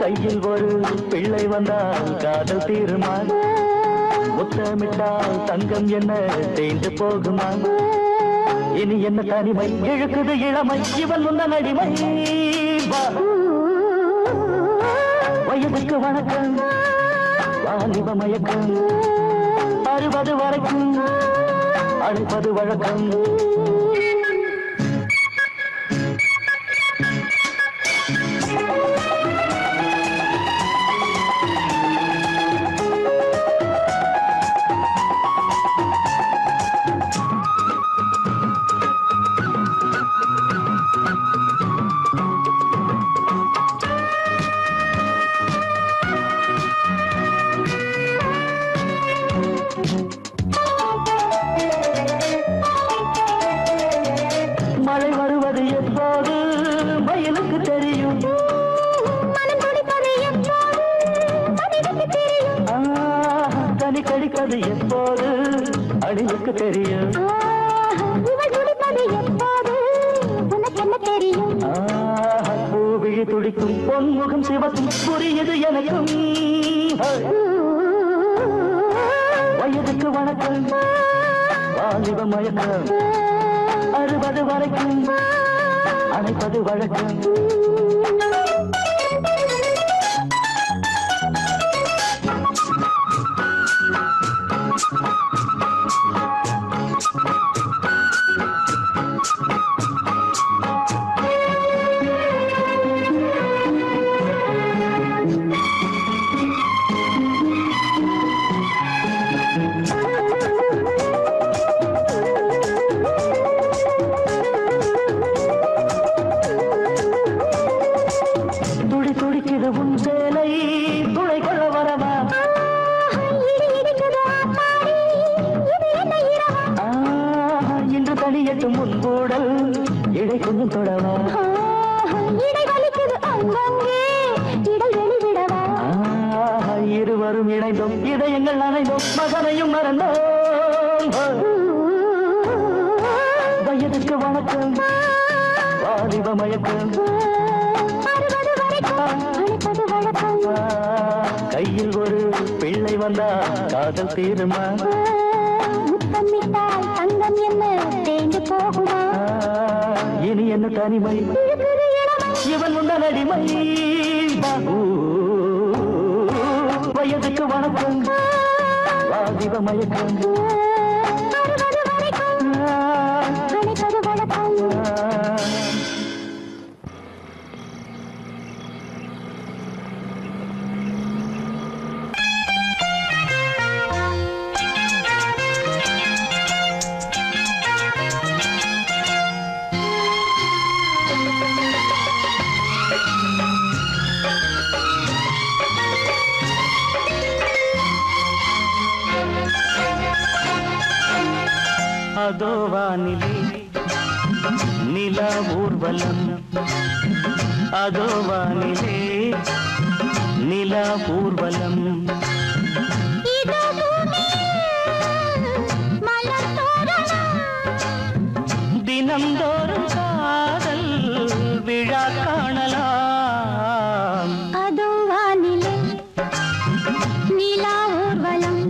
Speaker 2: கையில் ஒரு பிள்ளை வந்தால் காதல் தீருமா முத்தமிட்டால் தங்கம் என்ன தேய்ந்து போகுமா இனி என்ன தனிமை இழுக்குது இளமை இவன் முன்ன அடிமை வா. வயதுக்கு வணக்கம் வாலிப மயக்கம் 60 வரைக்கும் அழைப்பது வழக்கம் மழை வருவது எப்போது மயிலுக்கு தெரியும்
Speaker 3: மனம் துடிப்பது எப்போது மனிதனுக்கு தெரியும்
Speaker 2: தனி கடிப்பது எப்போது அடிலுக்கு தெரியும்
Speaker 3: இவள் துடிப்பது எப்போது உனக்கு என்ன தெரியும்
Speaker 2: பூவிழி துடிக்கும் பொன்முகம் சிவக்கும் புரியுது எனக்கும் வயதுக்கு வணக்கம் வாலிப மயக்கம் 60 வரைக்கும் அழைப்பது வழக்கம் துடி துடிக்குது உன் சேலை துளை கொள்ள வரவா இன்று தனியட்டும் முன்பூடல் இடை கொஞ்சம் தொடவா இருவரும் இணைந்தோம் இதயங்கள் அணைந்தோம் மகனையும் மறந்தோம் வயதுக்கு வணக்கம் வாலிப மயக்கம் கையில் ஒரு பிள்ளை வந்தா காதல் தீருமா
Speaker 3: முத்தமிட்டால் தங்கம் என்ன தேய்ந்து போகுமா
Speaker 2: இனி என்ன தனிமை இவன் முந்தன் அடிமை வயதுக்கு வணக்கம் வாலிப மயக்கம்
Speaker 3: அழைப்பது வழக்கம்
Speaker 2: அதோ வானிலே நிலா ஊர்வலம் அதோ வானிலே நிலா ஊர்வலம்
Speaker 3: இதோ பூமி மலர்
Speaker 2: தினந்தோறும் காதல் விழா காணலாம்.
Speaker 3: அதோ வானிலே நிலா ஊர்வலம்,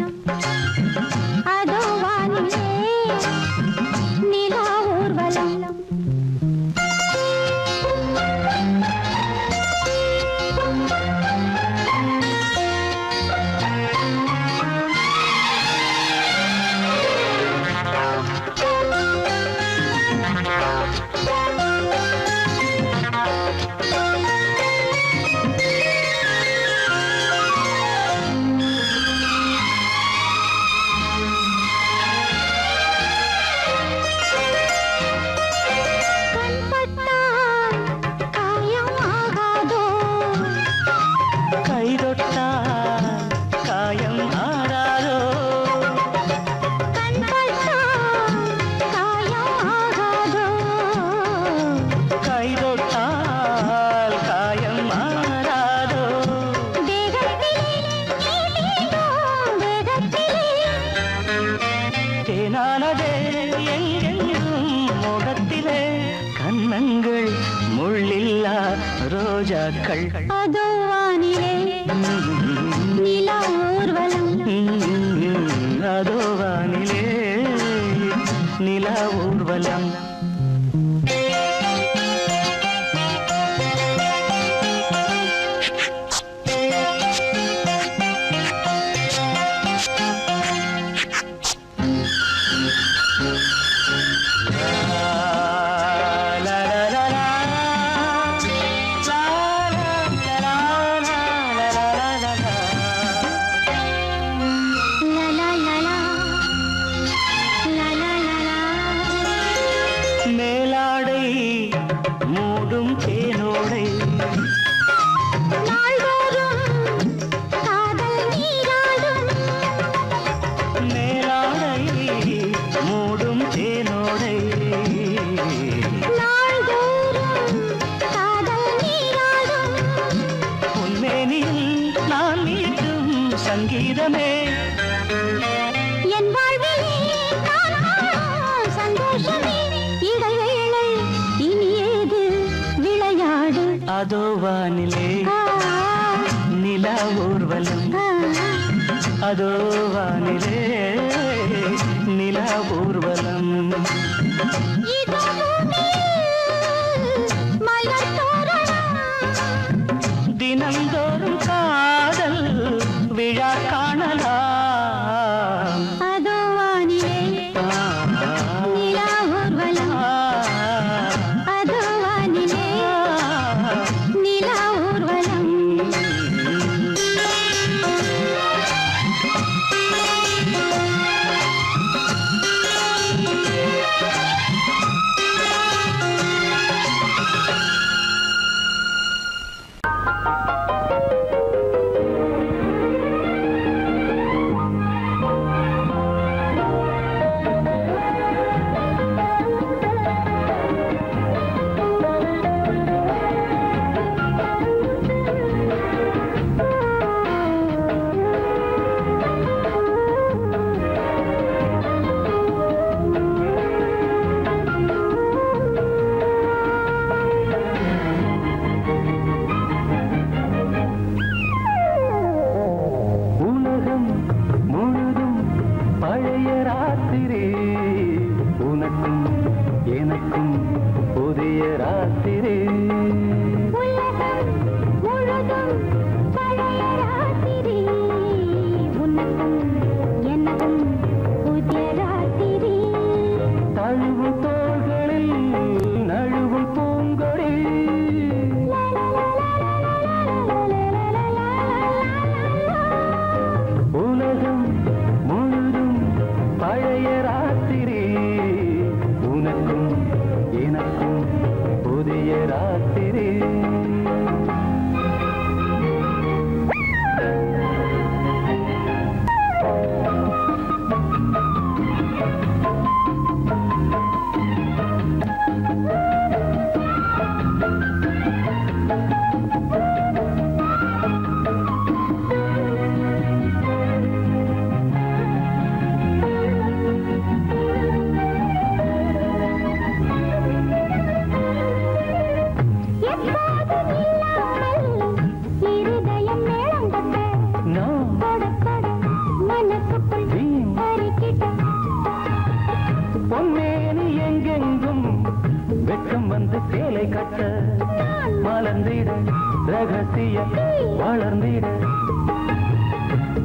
Speaker 3: அதோ வானிலே நிலா ஊர்வலம். கண்பட்டால் காயம் ஆகாதோ,
Speaker 2: கைதொட்டால் காயம் ஆறாதோ.
Speaker 3: கண்பட்டால் காயம் ஆகாதோ,
Speaker 2: கைதொட்டால் காயம் ஆறாதோ.
Speaker 3: தேகத்திலே நீ தீண்டும் வேகத்திலே
Speaker 2: தேனானதே எங்கெங்கும் முகத்திலே கன்னங்கள் முள்ளில்லா ரோஜாக்கள்.
Speaker 3: அதோ வானிலே நிலா ஊர்வலம்.
Speaker 2: அதோ வானிலே நிலா ஊர்வலம்.
Speaker 3: லா லா லா லா, லா லா லா லா.
Speaker 2: மேலாடை மூடும் தேனோடை
Speaker 3: நாள்தோறும் காதல் நீராடும்,
Speaker 2: மேலாடை மூடும் தேனோடை
Speaker 3: நாள்தோறும் காதல் நீராடும்.
Speaker 2: உன்மேனியில் நான் மீட்டும் சங்கீதமே.
Speaker 3: என் வாழ்விலே நான் காணும் சந்தோஷமே. இடைவேளை இனி ஏது விளையாடு.
Speaker 2: அதோ வானிலே
Speaker 3: ஆ,
Speaker 2: நிலா ஊர்வலம்.
Speaker 3: ஆ,
Speaker 2: அதோ வானிலே நிலா ஊர்வலம்.
Speaker 3: இதோ பூமியில் மலர் தோரணம்,
Speaker 2: தினந்தோறும் காதல் விழா காணலாம்.
Speaker 3: அதோ வானிலே நிலா ஊர்வலம், அதோ வானிலே நிலா ஊர்வலம்.
Speaker 2: உலகம் முழுதும் பழைய ராத்திரி, உனக்கும் எனக்கும் புதிய ராத்திரி.
Speaker 3: உலகம் முழுதும் பழைய ராத்திரி, உனக்கும் எனக்கும் புதிய ராத்திரி.
Speaker 2: தழுவும் தோள்களில் நழுவும் பூங்கொடி. உலகம் முழுதும் பழைய ராத்திரி, உனக்கும் எனக்கும் புதிய ராத்திரி. மலர்ந்திட ரகசிய வளர்ந்திட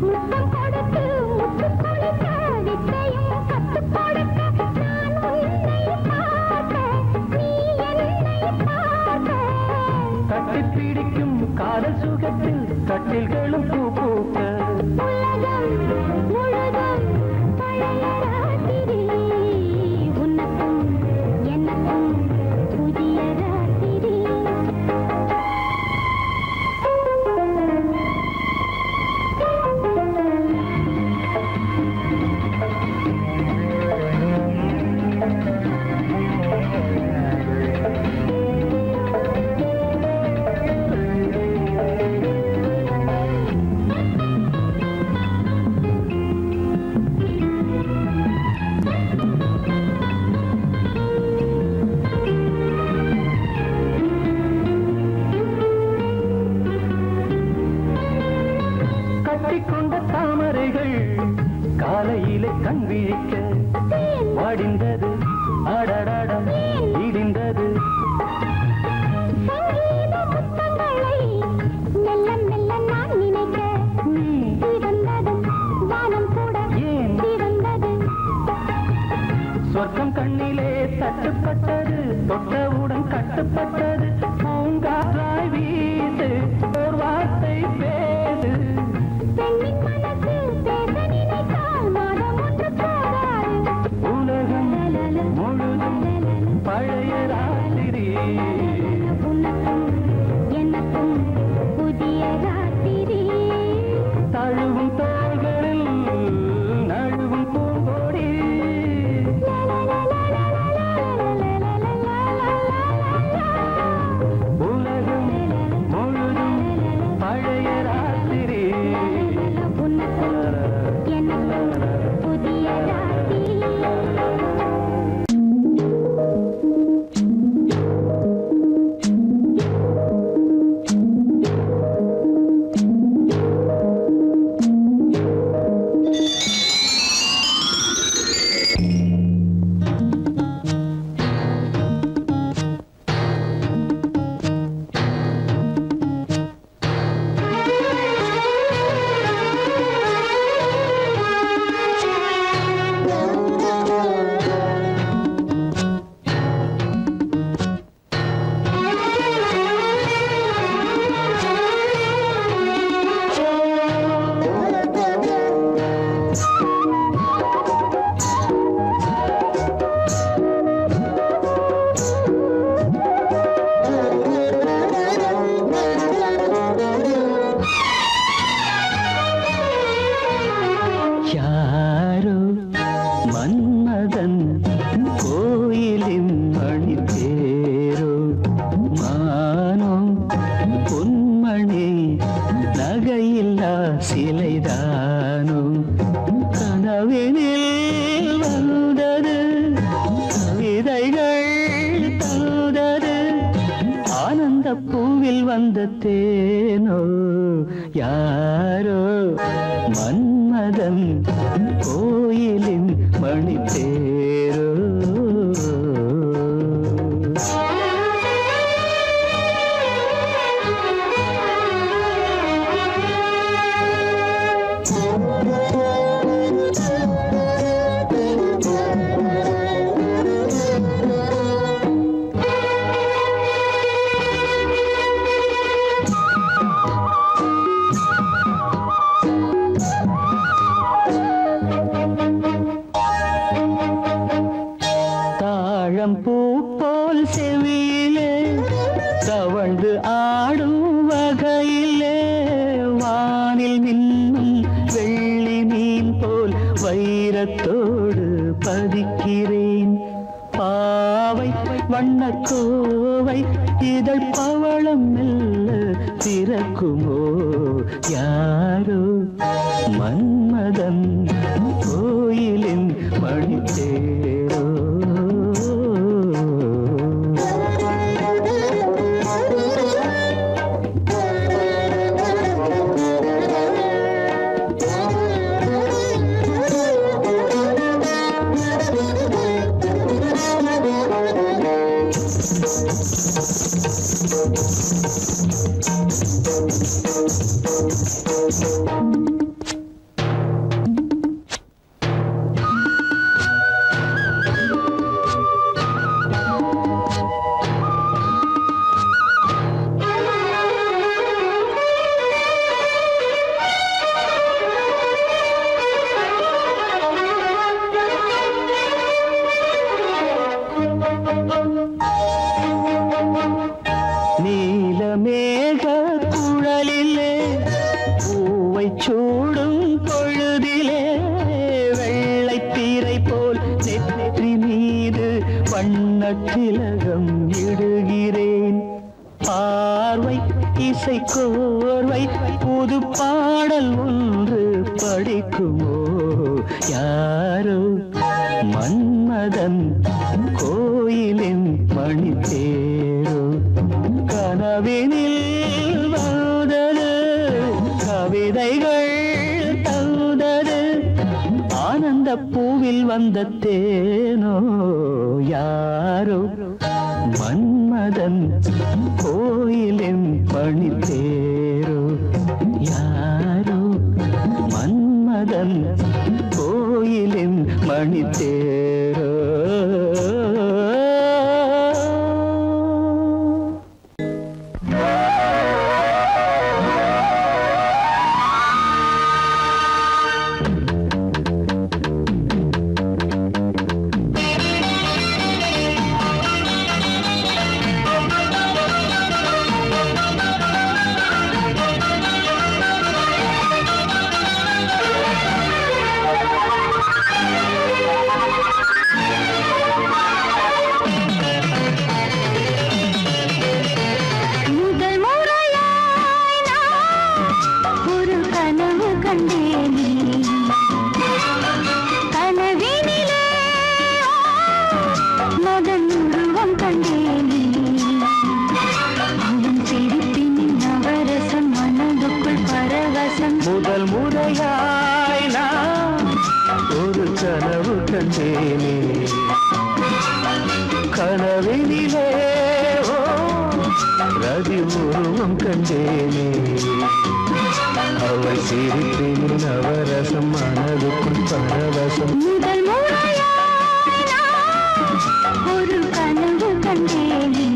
Speaker 3: முத்தம் கொடுத்து முத்து கொடுக்க வித்தையும் கத்து கொடுக்க நான் உன்னை பார்க்க நீ என்னை பார்க்க
Speaker 2: கட்டி பிடிக்கும் காதல் சுகத்தில் கட்டில்களும் பூ பூக்க
Speaker 3: உலகம் முழுதும் பழைய ராத்திரி உனக்கும் எனக்கும் புதிய ராத்திரி
Speaker 2: கட்டிக்கொண்ட தாமரைகள் காலையிலே கண் விழிக்க வாடிந்தது அடடடம் இடிந்தது
Speaker 3: சங்கீத முத்தங்களை மெல்ல மெல்ல நான் நினைக்க சிவந்ததும் வானம் கூட
Speaker 2: ஏன்
Speaker 3: சிவந்தது
Speaker 2: சொர்க்கம் கண்ணிலே தட்டுப்பட்டது தொட்டவுடன் கட்டுப்பட்டது பூங்காற்றாய் வீசு ஒரு வார்த்தை பேசு
Speaker 3: பெண்ணின் மனசு பேச நினைத்தால் மாதம் ஒன்று போகாது
Speaker 2: உலகம் முழுதும் பழைய ராத்திரி
Speaker 3: உனக்கும் எனக்கும் புதிய ராத்திரி
Speaker 2: தழுவும் தோள்களில் நழுவும் பூங்கோடி உலகம் முழுதும் பழைய ராத்திரி
Speaker 3: உனக்கும் எனக்கும் புதிய ராத்திரி
Speaker 2: யாரோ மன்மதன் கோயிலின் மணி தேரோ மானோ பொன்மணி நகையில்லா சிலைதானோ கனவினில் வந்தது கவிதைகள் தந்தது ஆனந்த பூவில் வந்த தேனோ யாரோ மன்மதன் கோயிலின் மணி தேரோ தாழம்பூ போல் செவியிலே தவழ்ந்து ஆடும் வகையிலே வானில் மின்னும் வெள்ளி மீன் போல் வைரத்தோடு பதிக்கிறேன் பாவை வண்ணக்கோவை இதழ் பவளம் மெல்ல திறக்குமோ யாரோ மன்மதன் கோயிலின் மணி தேரோ நீலமேக குழலிலே பூவை சூடும் பொழுதிலே வெள்ளைத்தீரை போல் நெற்றி மீது வண்ணத்திலகம் இடுகிறேன். பார்வை இசை கோர்வை புது பாடல் ஒன்று படிக்குமோ யாரோ மன்மதன் கோயிலின் மணித்தேரோ கனவினில் வந்தது கவிதைகள் தந்தது ஆனந்த பூவில் வந்த தேனோ யாரோ மன்மதன் கோயிலின் பணித்தேரோ யாரோ மன்மதன் கோயிலின் மணித்தேரோ. முதல் முறையாய் நான் ஒரு கனவு கண்டேனே கனவினிலே ரதி உருவம் கண்டேனே அவள் சிரிப்பின் நவரசம் மனதுக்குள் பரவசம்.
Speaker 3: முதல் முறையாய் நான் ஒரு கனவு கண்டேனே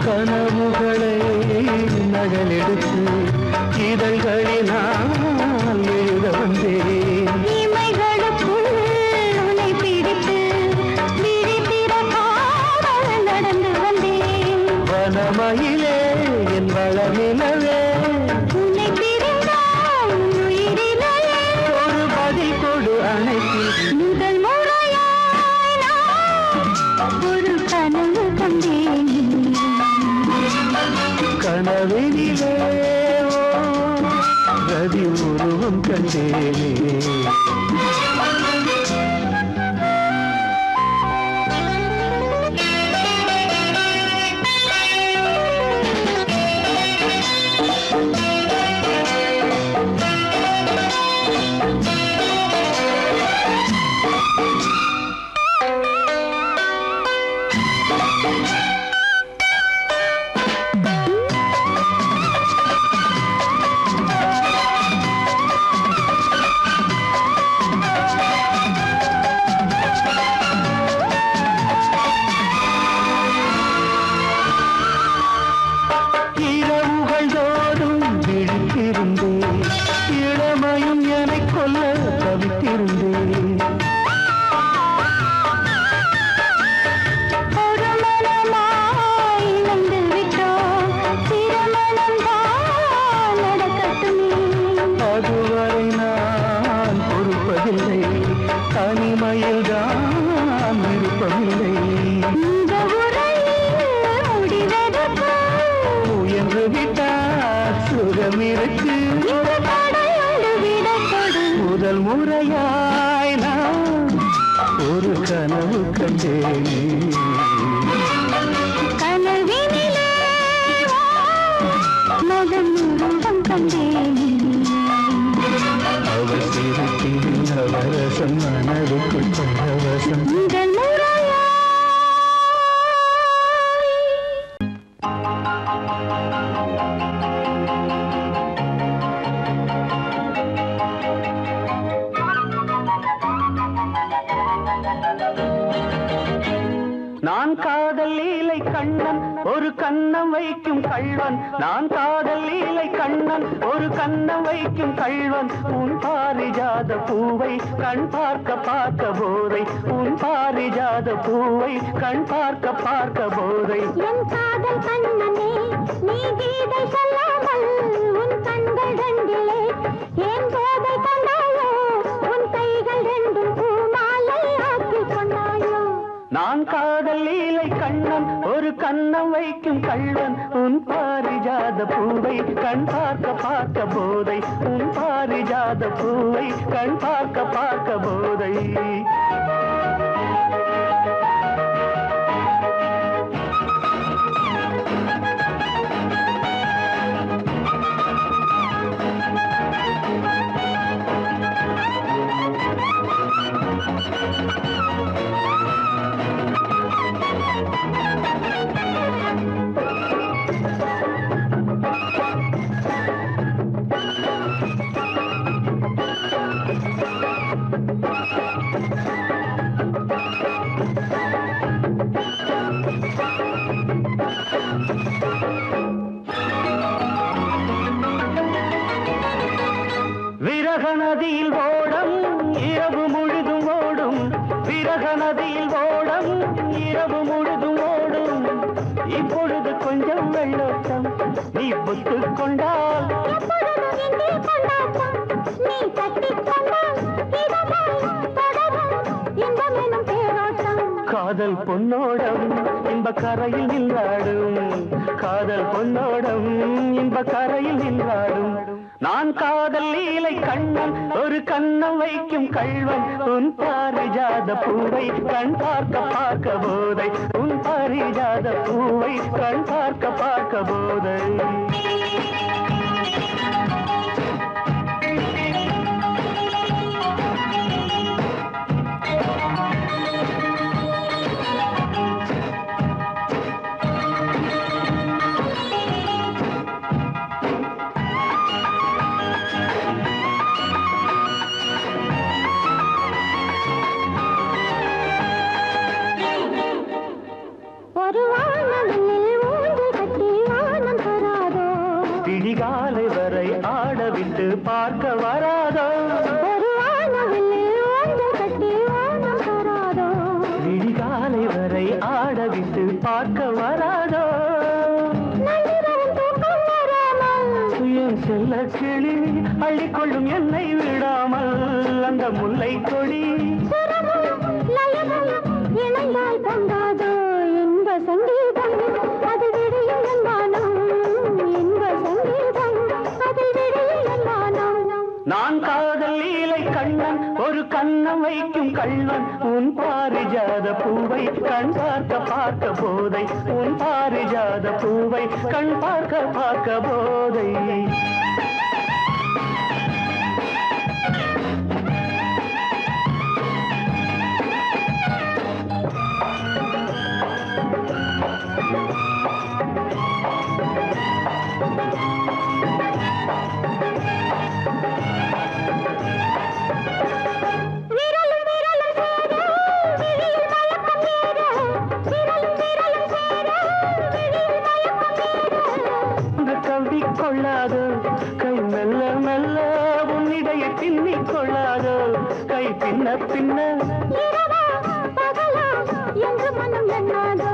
Speaker 2: கனவுகளை நகலெடுத்து இதழ்களினால் எழுத வந்தேன்.
Speaker 3: இமைகளுக்குள் உன்னை பிடித்து விழித்திர காவல் நடந்து வந்தேன்.
Speaker 2: வனமயிலே என் வளமிலவே
Speaker 3: உன்னை பிரிந்தால் உயிரிலே
Speaker 2: ஒரு பதில் கொடு அணைத்து.
Speaker 3: முதல் முறையாய் நான் ஒரு கனவு கண்டேன்
Speaker 2: கனவினிலே ரதி உருவம் கண்டேனே தவித்திருந்தேன்.
Speaker 3: ஒரு மனமாய் இணைந்து விட்டோம், திருமணம் தான் நடக்கட்டுமே.
Speaker 2: அதுவரை நான் பொறுப்பதில்லை, தனிமையில் தான் விருப்பமில்லை.
Speaker 3: இந்த உரையில் முடிவெடுப்பு
Speaker 2: முயன்று விட்டால் சுகம் இருக்கு.
Speaker 3: இந்த தடையோடு விடை கொடு.
Speaker 2: முதல் முறையாய் நான் ஒரு கனவு கண்டேனே.
Speaker 3: கனவினிலே மகன் உருவம் கண்டேனே.
Speaker 2: அவள் சிரிப்பில் நவரசம், மனதுக்குள் பரவசம்.
Speaker 3: முதல் முறையாய்
Speaker 2: நான் காதல் லீலை கண்ணன், ஒரு கண்ணம் வைக்கும் கள்வன். நான் காதல் லீலை கண்ணன், ஒரு கண்ணம் வைக்கும் கள்வன். உன் பாரிஜாத பூவை கண் பார்க்க பார்க்க போதை. உன் பாரிஜாத பூவை கண் பார்க்க பார்க்க போதை.
Speaker 3: என் காதல் கண்ணனே, நீ கீதை சொல்லாமல் உன் கண்கள் ரெண்டிலே ஏன் போதை கொண்டாயோ? உன் கைகள் ரெண்டும் பூமாலை ஆக்கிக் கொண்டாயோ?
Speaker 2: நான் காதல் லீலை கண்ணன், ஒரு கண்ணம் வைக்கும் கள்வன். உன் பாரிஜாத பூவை கண் பார்க்க பார்க்க போதை. உன் பாரிஜாத பூவை கண் பார்க்க பார்க்க போதை. விரக நதியில் ஓடம் இரவு முழுதும் ஓடும். விரக நதியில் ஓடம் இரவு முழுதும் ஓடும். இப்பொழுது கொஞ்சம் வெள்ளோட்டம் நீ புத்துக் கொண்டால்
Speaker 3: எப்பொழுதும் எங்கே கொண்டாட்டம் நீ தட்டிக் கொண்டால் இதமாய் தொடரும் இன்பம் எனும் தேரோட்டம்.
Speaker 2: காதல் பொன்னோடம் இன்ப கரையில் நின்றாடும். காதல் பொன்னோடம் இன்ப கரையில் நின்றாடும். நான் காதல் லீலை கண்ணன், ஒரு கண்ணம் வைக்கும் கள்வன். உன் பாரிஜாத பூவை கண் பார்க்க பார்க்க போதை. உன் பாரிஜாத பூவை கண் பார்க்க பார்க்க போதை.
Speaker 3: ஒரு வானவில் ஊஞ்சல் கட்டி வானம் தராதோ?
Speaker 2: விடிகாலை வரை ஆடவிட்டு பார்க்க வராதோ?
Speaker 3: ஒரு வானவில் ஊஞ்சல் கட்டி வானம் தராதோ?
Speaker 2: விடிகாலை வரை ஆடவிட்டு பார்க்க வராதோ?
Speaker 3: நள்ளிரவில் தூக்கம் வராமல்
Speaker 2: என் செல்ல கிளி அள்ளிக்கொள்ளும் என்னை விடாமல் அந்த முல்லை கொடி
Speaker 3: சுரமும் லயமும் இணைந்தாய் பொங்காதோ? இன்ப சங்கீதம் அது விடியும் என்மானம். இன்ப சங்கீதம் அது விடியும் என்மானம்.
Speaker 2: நான் காதல் லீலை கண்ணன், ஒரு கண்ணம் வைக்கும் கள்வன். உன் பாரிஜாத பூவை கண் பார்க்க பார்க்க போதை. உன் பாரிஜாத பூவை கண் பார்க்க பார்க்க போதை. பின்ன பின்ன
Speaker 3: இரவா பகலா என்று மனம் எண்ணாத